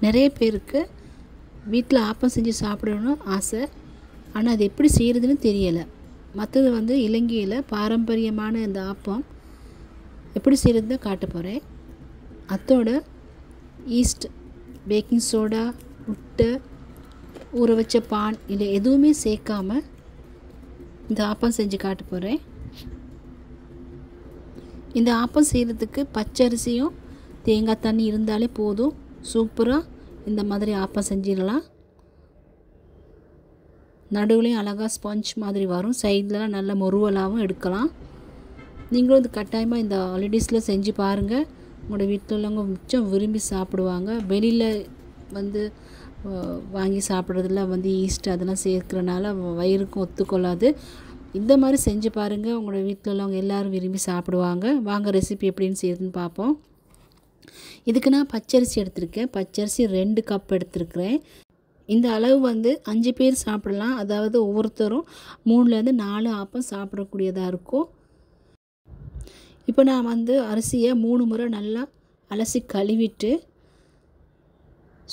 நிறைய பேருக்கு வீட்டில் ஆப்பம் செஞ்சு சாப்பிடணும்னு ஆசை. ஆனால் அது எப்படி செய்கிறதுன்னு தெரியலை. மற்றது வந்து இலங்கையில் பாரம்பரியமான இந்த ஆப்பம் எப்படி செய்கிறதுன்னு காட்ட போகிறேன். அதோட ஈஸ்ட், பேக்கிங் சோடா, முட்டை, ஊற வச்ச பான் இல்லை எதுவுமே சேர்க்காமல் இந்த ஆப்பம் செஞ்சு காட்ட போகிறேன். இந்த ஆப்பம் செய்கிறதுக்கு பச்சரிசியும் தேங்காய் தண்ணி இருந்தாலே போதும். சூப்பராக இந்த மாதிரி ஆப்பம் செஞ்சிடலாம். நடுவுலையும் அழகாக ஸ்பாஞ்ச் மாதிரி வரும். சைட்லலாம் நல்ல முறுவலாகவும் எடுக்கலாம். நீங்களும் இது கட்டாயமாக இந்த ஹாலிடேஸில் செஞ்சு பாருங்கள். உங்களோட வீட்டில் உள்ளவங்க மிச்சம் விரும்பி சாப்பிடுவாங்க. வெளியில் வந்து வாங்கி சாப்பிட்றதுல வந்து ஈஸ்ட் அதெல்லாம் சேர்க்குறனால வயிறுக்கும் ஒத்துக்கொள்ளாது. இந்த மாதிரி செஞ்சு பாருங்கள். உங்களோட வீட்டில் உள்ளவங்க எல்லோரும் விரும்பி சாப்பிடுவாங்க. வாங்க ரெசிபி எப்படின்னு செய்யுதுன்னு பார்ப்போம். இதுக்கு நான் பச்சரிசி எடுத்திருக்கேன். பச்சரிசி 2 கப் எடுத்திருக்கிறேன். இந்த அளவு வந்து 5 பேர் சாப்பிடலாம். அதாவது ஒவ்வொருத்தரும் 3லேருந்து 4 ஆப்பம் சாப்பிடக்கூடியதாக இருக்கும். இப்போ நான் வந்து அரிசியை 3 முறை நல்லா அலசி கழுவிட்டு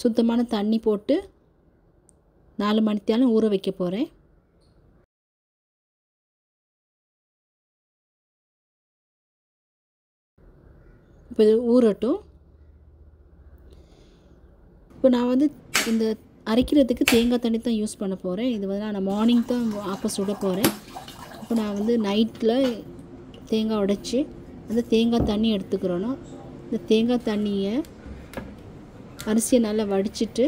சுத்தமான தண்ணி போட்டு 4 மணித்தாலும் ஊற வைக்க போகிறேன். இப்போ இது ஊறட்டும். இப்போ நான் வந்து இந்த அரைக்கிறதுக்கு தேங்காய் தண்ணி தான் யூஸ் பண்ண போகிறேன். இது வந்து நான் மார்னிங் தான் ஆப்பம் சுட போகிறேன். இப்போ நான் வந்து நைட்டில் தேங்காய் உடைச்சி அந்த தேங்காய் தண்ணி எடுத்துக்கிறணும். இந்த தேங்காய் தண்ணியை அரிசியை நல்லா வடிச்சிட்டு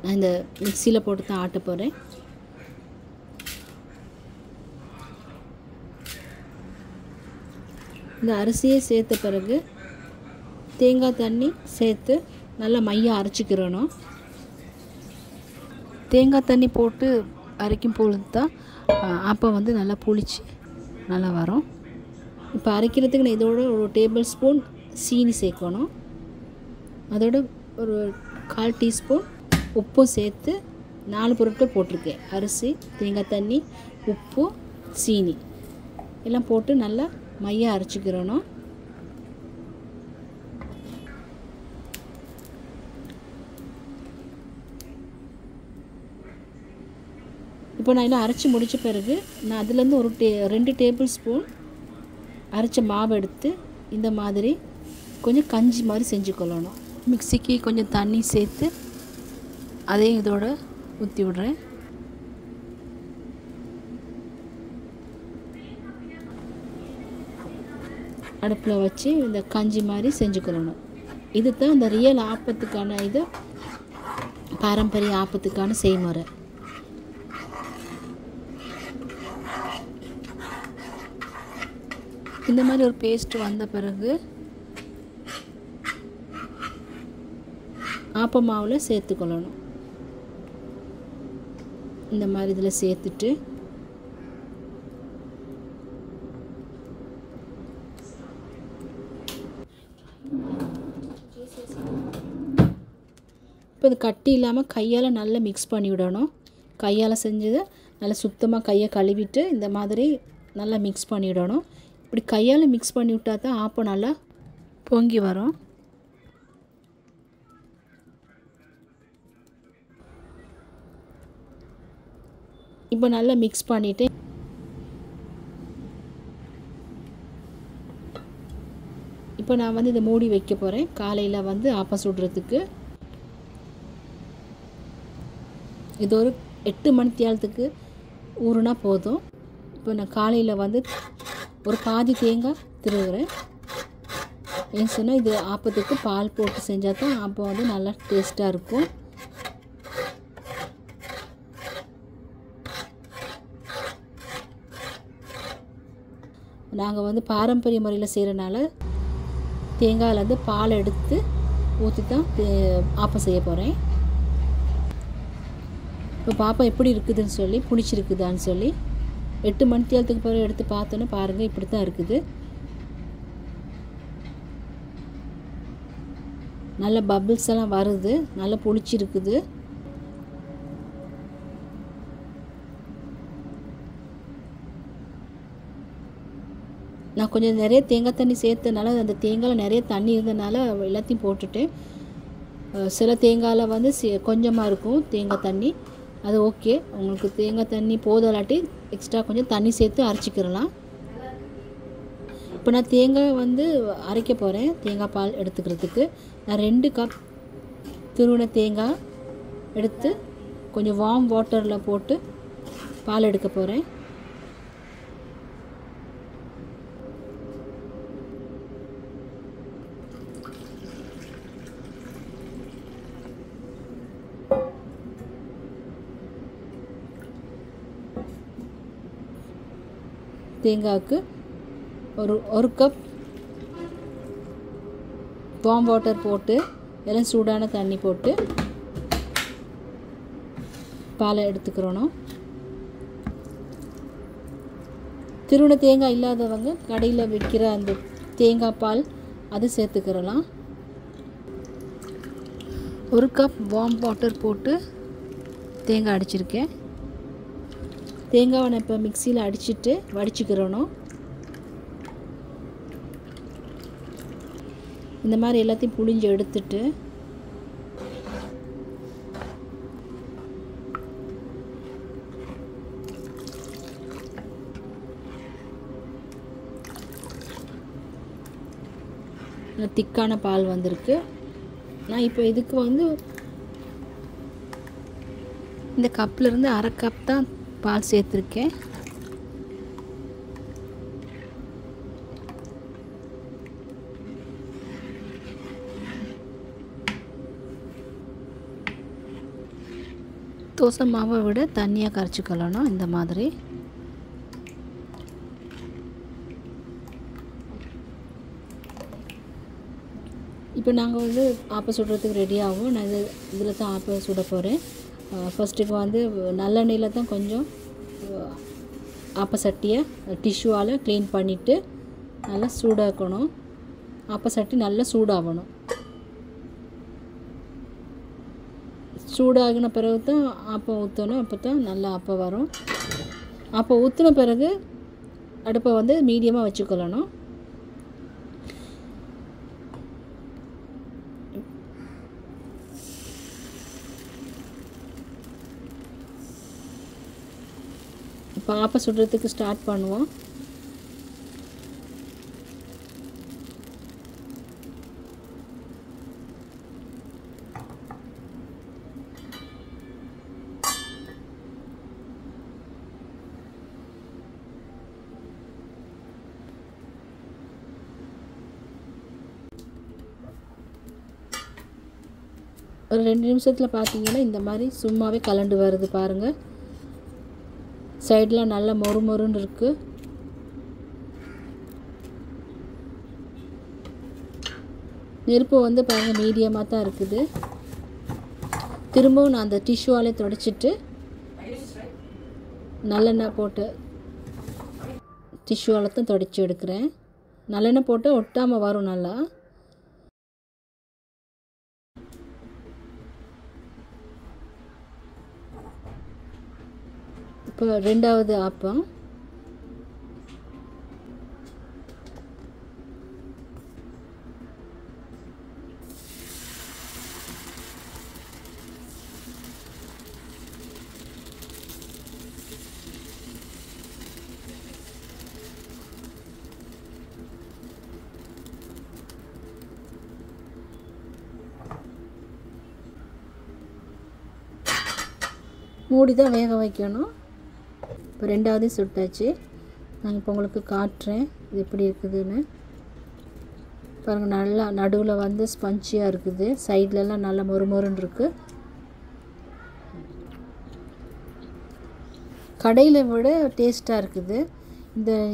நான் இந்த மிக்சியில் போட்டு தான் ஆட்ட போகிறேன். இந்த அரிசியை சேர்த்த பிறகு தேங்காய் தண்ணி சேர்த்து நல்லா மையாக அரைச்சிக்கிறணும். தேங்காய் தண்ணி போட்டு அரைக்கும் பொழுது தான் ஆப்பம் வந்து நல்லா புளிச்சு நல்லா வரும். இப்போ அரைக்கிறதுக்கு நான் இதோட ஒரு டேபிள் ஸ்பூன் சீனி சேர்க்கணும். அதோட ஒரு 1/4 டீஸ்பூன் உப்பும் சேர்த்து 4 பொருட்கள் போட்டிருக்கேன். அரிசி, தேங்காய் தண்ணி, உப்பு, சீனி எல்லாம் போட்டு நல்லா மையாக அரைச்சிக்கிறணும். இப்போ நான் எல்லாம் அரைச்சி முடித்த பிறகு நான் அதுலேருந்து ஒரு 2 டேபிள் ஸ்பூன் அரைச்ச மாவு எடுத்து இந்த மாதிரி கொஞ்சம் கஞ்சி மாதிரி செஞ்சுக்கொள்ளணும். மிக்சிக்கு கொஞ்சம் தண்ணி சேர்த்து அதையும் இதோட ஊற்றி விடுறேன். அடுப்பில் வச்சு இந்த கஞ்சி மாதிரி செஞ்சுக்கொள்ளணும். இது தான் இந்த ரியல் ஆப்பத்துக்கான இது பாரம்பரிய ஆப்பத்துக்கான செய்முறை. இந்த மாதிரி ஒரு பேஸ்ட் வந்த பிறகு ஆப்ப மாவில் சேர்த்துக்கொள்ளணும். இந்த மாதிரி இதில் சேர்த்துட்டு இப்போ இது கட்டி இல்லாமல் கையால் நல்லா மிக்ஸ் பண்ணி விடணும். கையால் செஞ்சது நல்லா சுத்தமாக கையை கழுவிட்டு இந்த மாதிரி நல்லா மிக்ஸ் பண்ணிவிடணும். இப்படி கையால் மிக்ஸ் பண்ணி விட்டால் தான் ஆப்பம் நல்லா பொங்கி வரும். இப்போ நல்லா மிக்ஸ் பண்ணிவிட்டு இப்போ நான் வந்து இதை மூடி வைக்க போகிறேன். காலையில் வந்து ஆப்பம் சுடுறதுக்கு இது ஒரு 8 மணித்தியாலத்துக்கு ஊறுனா போதும். இப்போ நான் காலையில் வந்து ஒரு பாதி தேங்காய் திருவுறேன். ஏன்னு சொன்னால் இது ஆப்பத்துக்கு பால் போட்டு செஞ்சால் தான் ஆப்பம் வந்து நல்லா டேஸ்ட்டாக இருக்கும். நாங்கள் வந்து பாரம்பரிய முறையில் செய்கிறனால தேங்காயிலேருந்து பால் எடுத்து ஊற்றி தான் ஆப்பம் செய்ய போகிறேன். இப்போ பாப்பா எப்படி இருக்குதுன்னு சொல்லி பிடிச்சிருக்குதான்னு சொல்லி 8 மணித்தியாலத்துக்கு பிறகு எடுத்து பார்த்தோன்னு பாருங்கள், இப்படி தான் இருக்குது. நல்ல பபிள்ஸ் எல்லாம் வருது, நல்லா புளிச்சிருக்குது. நான் கொஞ்சம் நிறைய தேங்காய் தண்ணி சேர்த்தனால அந்த தேங்காயில் நிறைய தண்ணி இருந்தனால எல்லாத்தையும் போட்டுட்டு சில தேங்காயில் வந்து கொஞ்சமாக இருக்கும் தேங்காய் தண்ணி, அது ஓகே. உங்களுக்கு தேங்காய் தண்ணி போதலாட்டி எக்ஸ்ட்ரா கொஞ்சம் தண்ணி சேர்த்து அரைச்சிக்கிறலாம். இப்போ நான் தேங்காய் வந்து அரைக்க போகிறேன். தேங்காய் பால் எடுத்துக்கிறதுக்கு நான் 2 கப் துருவின தேங்காய் எடுத்து கொஞ்சம் வார்ம் வாட்டரில் போட்டு பால் எடுக்க போகிறேன். தேங்காய்க்கு ஒரு கப் வார்ம் வாட்டர் போட்டு எல்லாம் சூடான தண்ணி போட்டு பாலை எடுத்துக்கிறோம். திருவண்ண தேங்காய் இல்லாதவங்க கடையில் விற்கிற அந்த தேங்காய் பால் அது சேர்த்துக்கிறலாம். 1 கப் வார்ம் வாட்டர் போட்டு தேங்காய் அடிச்சிருக்கேன். தேங்காவை நான் இப்போ மிக்சியில் அடிச்சுட்டு வடிச்சுக்கிறணும். இந்த மாதிரி எல்லாத்தையும் புழிஞ்சு எடுத்துட்டு திக்கான பால் வந்திருக்கு. நான் இப்போ இதுக்கு வந்து இந்த கப்லேருந்து 1/2 கப் தான் பால் சேர்த்துருக்கேன். தோசை மாவை விட தண்ணியாக கரைச்சிக்கொள்ளணும் இந்த மாதிரி. இப்போ நாங்கள் வந்து ஆப்பை சுடுறதுக்கு ரெடி ஆகும். நான் இதில் தான் ஆப்பை சுட போகிறேன். ஃபஸ்ட்டுக்கு வந்து நல்லெண்ணெயில் தான் கொஞ்சம் ஆப்ப சட்டியை டிஷ்யூவால் க்ளீன் பண்ணிவிட்டு நல்லா சூடாக்கணும். ஆப்ப சட்டி நல்லா சூடாகணும். சூடாகின பிறகு தான் ஆப்பம் ஊற்றணும். அப்போ தான் நல்லா ஆப்பம் வரும். ஆப்பம் ஊற்றின பிறகு அடுப்பை வந்து மீடியமாக வச்சுக்கொள்ளணும். இப்போ ஆப்பம் சுடுறதுக்கு ஸ்டார்ட் பண்ணுவோம். ஒரு 2 நிமிஷத்தில் பார்த்தீங்கன்னா இந்த மாதிரி சும்மாவே கலண்டு வருது பாருங்கள். சைடில் நல்லா மொறுமொறுன்னு இருக்குது. நெருப்பு வந்து பாருங்கள் மீடியமாக தான் இருக்குது. திரும்பவும் நான் அந்த டிஷ்யூவாலே துடைச்சிட்டு நல்லெண்ணெய் போட்டு டிஷ்யூவால் தான் துடைச்சி எடுக்கிறேன். நல்லெண்ணெய் போட்டு ஒட்டாமல் வரும் நல்லா. இப்போ 2வது ஆப்பம். மூடி தான் வேக வைக்கணும். இப்போ 2வது சுட்டாச்சு. நான் இப்போ உங்களுக்கு காட்டுறேன் இது எப்படி இருக்குதுன்னு. பாருங்கள் நல்லா நடுவில் வந்து ஸ்பஞ்சியாக இருக்குது. சைட்லலாம் நல்லா மொறுமொறுன்னு இருக்குது. கடையில் விட டேஸ்ட்டாக இருக்குது.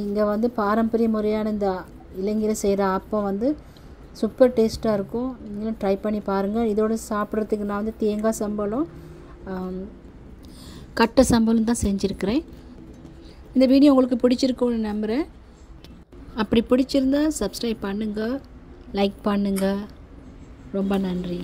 இங்கே வந்து பாரம்பரிய முறையான இந்த இலங்கையில் செய்கிற ஆப்பம் வந்து சூப்பர் டேஸ்ட்டாக இருக்கும். நீங்களும் ட்ரை பண்ணி பாருங்கள். இதோடு சாப்பிட்றதுக்கு நான் வந்து தேங்காய் சம்பளம் கட்டை சம்பளம் தான் செஞ்சுருக்கிறேன். இந்த வீடியோ உங்களுக்கு பிடிச்சிருக்குன்னு நம்புகிறேன். அப்படி பிடிச்சிருந்தா சப்ஸ்கிரைப் பண்ணுங்கள், லைக் பண்ணுங்கள். ரொம்ப நன்றி.